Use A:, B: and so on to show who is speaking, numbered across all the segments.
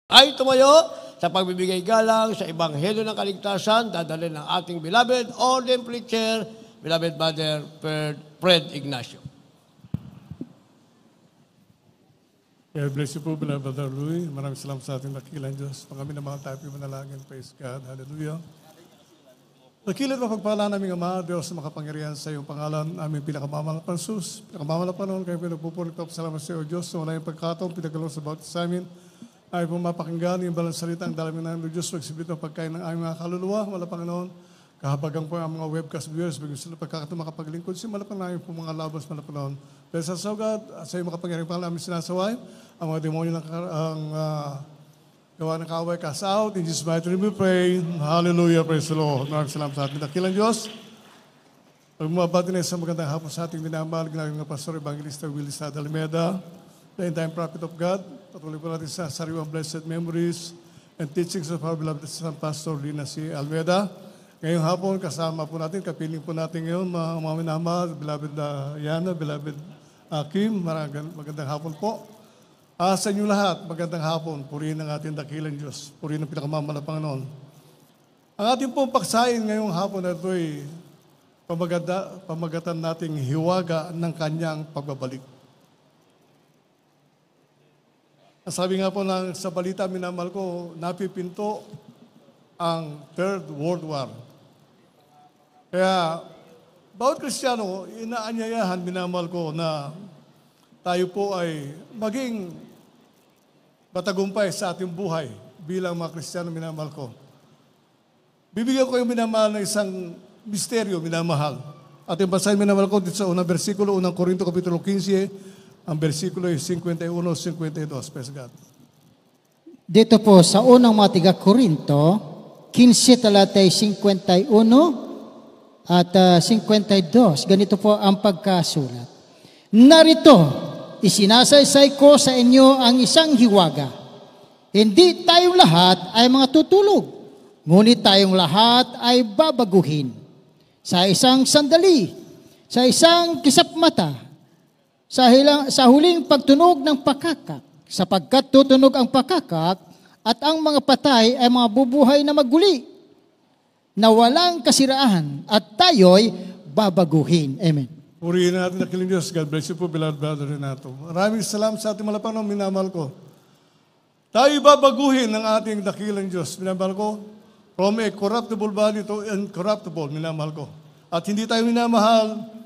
A: Ay tumayo sa pagbibigay galang sa Ebanghelyo ng Kaligtasan, dadalhin ng ating beloved Ordained Preacher, beloved Brother Fred Ignacio.
B: God bless you po, beloved Brother Louie. Maraming salamat sa ating dakilang Diyos. Pag kami na mga tayo manalangin, praise God, hallelujah. Dakilang mapagpala namin Ama, Diyos na makapangyarihan sa iyong pangalan, aming pinakamamalapan sus. Pinakamamalapan noon, kayo pinagpupulit ko, salamat sa iyo, Diyos, na wala yung pagkataon, pinagkalong sa bawat sa amin. Ay pumapakinggan yung balang salita ang dalamin namin ng Diyos, magsibit ng pagkain ng aming mga kaluluwa, wala Panginoon. Kahabagang po ang mga webcast viewers, bigyan sila pagkakataon makapaglingkod, si malapang namin po mga labas, malapang dahil sa sugad, sa iyo makapangyarihan pangalan namin sinasaway, ang mga demonyo ng gawa ng kaway cast out. In Jesus' mighty name we pray. Hallelujah, praise the Lord. Maraming salamat sa ating dakilang Diyos. Pagmabati na isang magandang hapon sa ating minamahal, ginagawang ng Pastor Evangelista Willie Sada Almeida, the entire prophet of God. Patuloy po natin sa sariwang blessed memories and teachings of our beloved son, Pastor Lina C. Almeida. Ngayong hapon, kasama po natin, kapiling po natin ngayon, mga minamahal, beloved Yana, beloved Kim, magandang hapon po. Sa inyo lahat, magandang hapon, purihin ang ating dakilang Diyos, purihin ang pinakamamala Panginoon. Ang ating pong paksain ngayong hapon na ito ay pamagatan nating hiwaga ng kanyang pagbabalik. Sabi nga po sa balita, minamahal ko, napipinto ang Third World War. Kaya, bawat Kristiyano, inaanyayahan, minamahal ko, na tayo po ay maging matagumpay sa ating buhay bilang mga Kristiyano, minamahal ko. Bibigyan ko yung minamahal ng isang misteryo, minamahal. Ating basahin, minamahal ko, dito sa unang versikulo, unang Korinto, Kapitulo 15, ang versikulo ay 51-52. Praise God.
C: Dito po sa unang mga tiga-Korinto, 15 talatay 51 at 52. Ganito po ang pagkasulat. Narito, isinasaysay ko sa inyo ang isang hiwaga. Hindi tayong lahat ay mga tutulog, ngunit tayong lahat ay babaguhin. Sa isang sandali, sa isang kisap mata, sa huling pagtunog ng pakakak, sapagkat tutunog ang pakakak at ang mga patay ay mga bubuhay na maguli, na walang kasiraan at tayo'y babaguhin. Amen.
B: Purihin natin ang kiling Diyos. God bless you po, beloved brother Renato. Maraming salamat sa ating malapang minamahal ko. Tayo babaguhin ng ating dakilang Diyos, minamahal ko, from a corruptible body to incorruptible, minamahal ko. At hindi tayo minamahal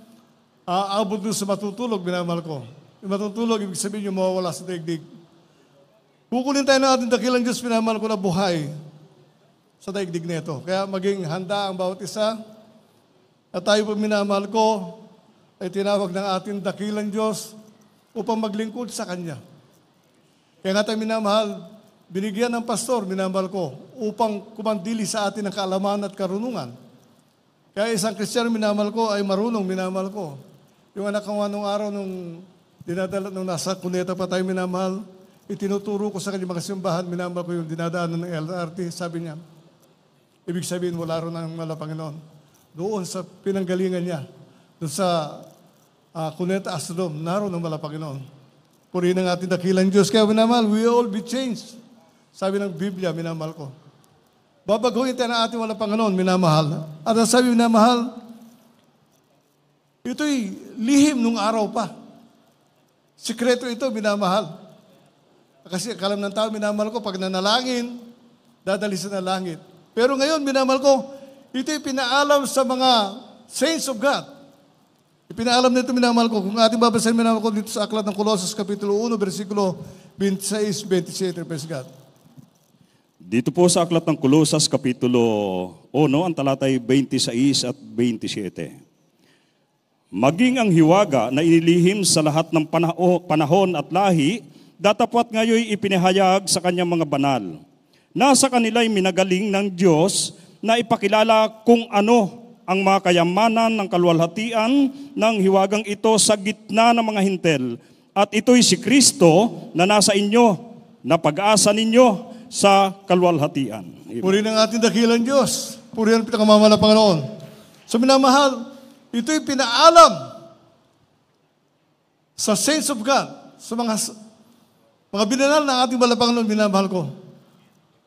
B: aabot doon sa matutulog, minamahal ko. Yung matutulog, ibig sabihin yung mawawala sa daigdig. Kukunin tayo ng ating dakilang Diyos, minamahal ko, na buhay sa daigdig na ito. Kaya maging handa ang bawat isa. At tayo po, minamahal ko, ay tinawag ng ating dakilang Diyos upang maglingkod sa Kanya. Kaya nga tayo, minamahal, binigyan ng pastor, minamahal ko, upang kumandili sa atin ang kaalaman at karunungan. Kaya isang Kristiyano, minamahal ko, ay marunong, minamahal ko. Yung anak ko nung araw, nung nasa Cuneta pa tayo, minamahal, itinuturo ko sa kanya mga simbahan, minamahal ko yung dinadaanan ng LRT, sabi niya, ibig sabihin, wala rin ang mala Panginoon. Doon sa pinanggalingan niya, doon sa Cuneta Astrodome, naroon ang mala Panginoon. Purihin ang ating dakilang Diyos. Kaya minamahal, we all be changed. Sabi ng Biblia, minamahal ko. Babaguhin tayo ng ating wala Panginoon, minamahal. At ang sabi, minamahal, ito'y lihim nung araw pa. Sikreto ito, minamahal. Kasi kalam ng tao, minamahal ko, pag nanalangin, dadali sa langit. Pero ngayon, minamahal ko, ito'y pinaalam sa mga saints of God. Ipinaalam nito, minamahal ko. Kung ating babasahin, minamahal ko dito sa aklat ng Colossus, Kapitulo 1, versikulo 26-27, praise God.
D: Dito po sa aklat ng Colossus, Kapitulo 1, ang talatay 26 at 27. Maging ang hiwaga na inilihim sa lahat ng panahon at lahi, datapwat ngayon ipinahayag sa kanyang mga banal. Nasa kanila'y minagaling ng Diyos na ipakilala kung ano ang mga kayamanan ng kaluwalhatian ng hiwagang ito sa gitna ng mga hintel. At ito'y si Kristo na nasa inyo, na pag-asa ninyo sa kaluwalhatian.
B: Purihin ang ating dakilang Diyos. Purihin ang pinakamamala Panginoon. So minamahal, ito'y pinaalam sa saints of God, sa mga binanal ng ating Panginoon, minamahal ko.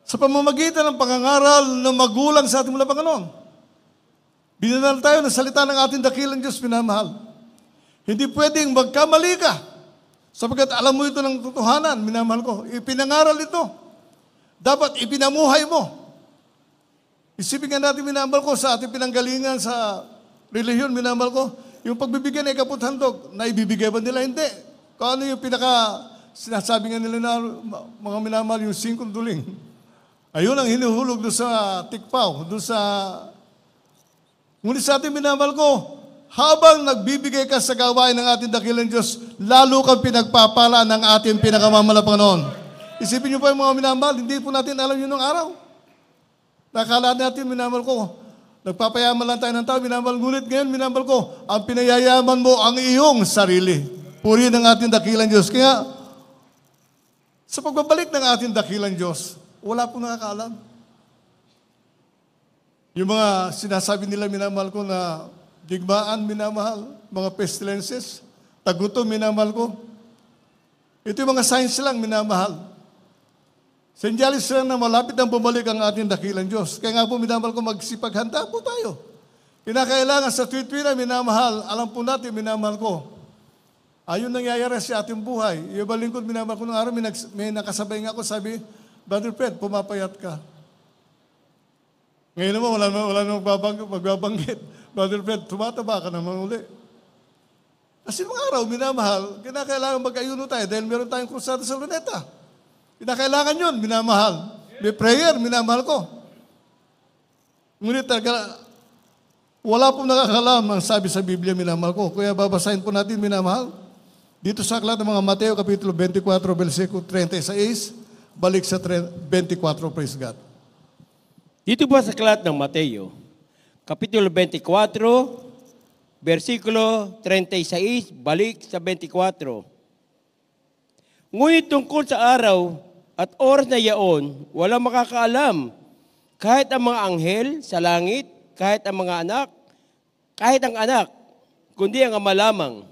B: sa pamamagitan ng pangangaral ng magulang sa ating mula Panginoon. Binanal tayo ng salita ng ating dakilang Diyos, minamahal. Hindi pwedeng magkamali ka, sapagkat alam mo ito ng totohanan, minamahal ko. Ipinangaral ito. Dapat ipinamuhay mo. Isipin nga natin, minamahal ko, sa ating pinanggalingan sa relihiyon, minamahal ko, yung pagbibigyan ay kaputhandog, na ibibigay ba nila? Hindi. Kung ano yung sinasabi nga nila na mga minamahal, yung 5 duling. Ayun ang hinuhulog doon sa tikpaw, doon sa... Ngunit sa ating minamahal ko, habang nagbibigay ka sa gawain ng ating dakilang Diyos, lalo kang pinagpapala ng ating pinakamamala Panginoon. Isipin niyo po yung mga minamahal, hindi po natin alam yun ng araw. Nakala natin, minamahal ko, nagpapayaman lang tayo ng tao, minamahal. Ngunit ngayon, minamahal ko, ang pinayayaman mo ang iyong sarili. Puri ng ating dakilang Diyos. Kaya, sa pagbabalik ng ating dakilang Diyos, wala po nakakaalam. Yung mga sinasabi nila, minamahal ko, na digmaan, minamahal, mga pestilences, tagutom, minamahal ko. Ito yung mga signs lang, minamahal. Senyalis lang na malapit ang bumalik ang ating dakilang Diyos. Kaya nga po, minamahal ko, magsipaghanda po tayo. Kinakailangan sa tuwid-tuwid na minamahal, alam po natin, minamahal ko, ayun nangyayari sa ating buhay. Yung balingkod, minamahal ko ng araw, may nakasabay nga ako, sabi, Brother Fred, pumapayat ka. Ngayon naman, wala namang magbabanggit. Brother Fred, tumataba ka naman uli. Kasi mga araw, minamahal, kinakailangan mag-ayuno tayo dahil meron tayong krusada sa Luneta. Kinakailangan yun, minamahal. May prayer, minamahal ko. Ngunit wala pong nakakalam ang sabi sa Biblia, minamahal ko. Kaya babasahin po natin, minamahal. Dito sa aklat ng mga Mateo, Kapitulo 24, versikulo 36, balik sa 24, praise God.
E: Dito po sa aklat ng Mateo, Kapitulo 24, versikulo 36, balik sa 24. Ngunit tungkol sa araw at oras na yaon, walang makakaalam, kahit ang mga anghel sa langit, kahit ang mga anak, kahit ang anak, kundi ang ama lamang.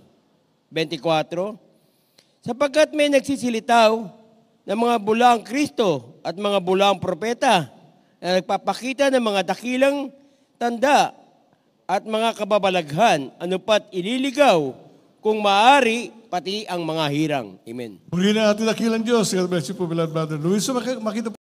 E: 24. Sapagkat may nagsisilitaw ng mga bulaang Kristo at mga bulaang propeta na nagpapakita ng mga dakilang tanda at mga kababalaghan, ano pat ililigaw, kung maaari, pati ang mga hirang. Amen.
B: Puri na ating dakilang Diyos. God bless you po, beloved brother Luis. So makita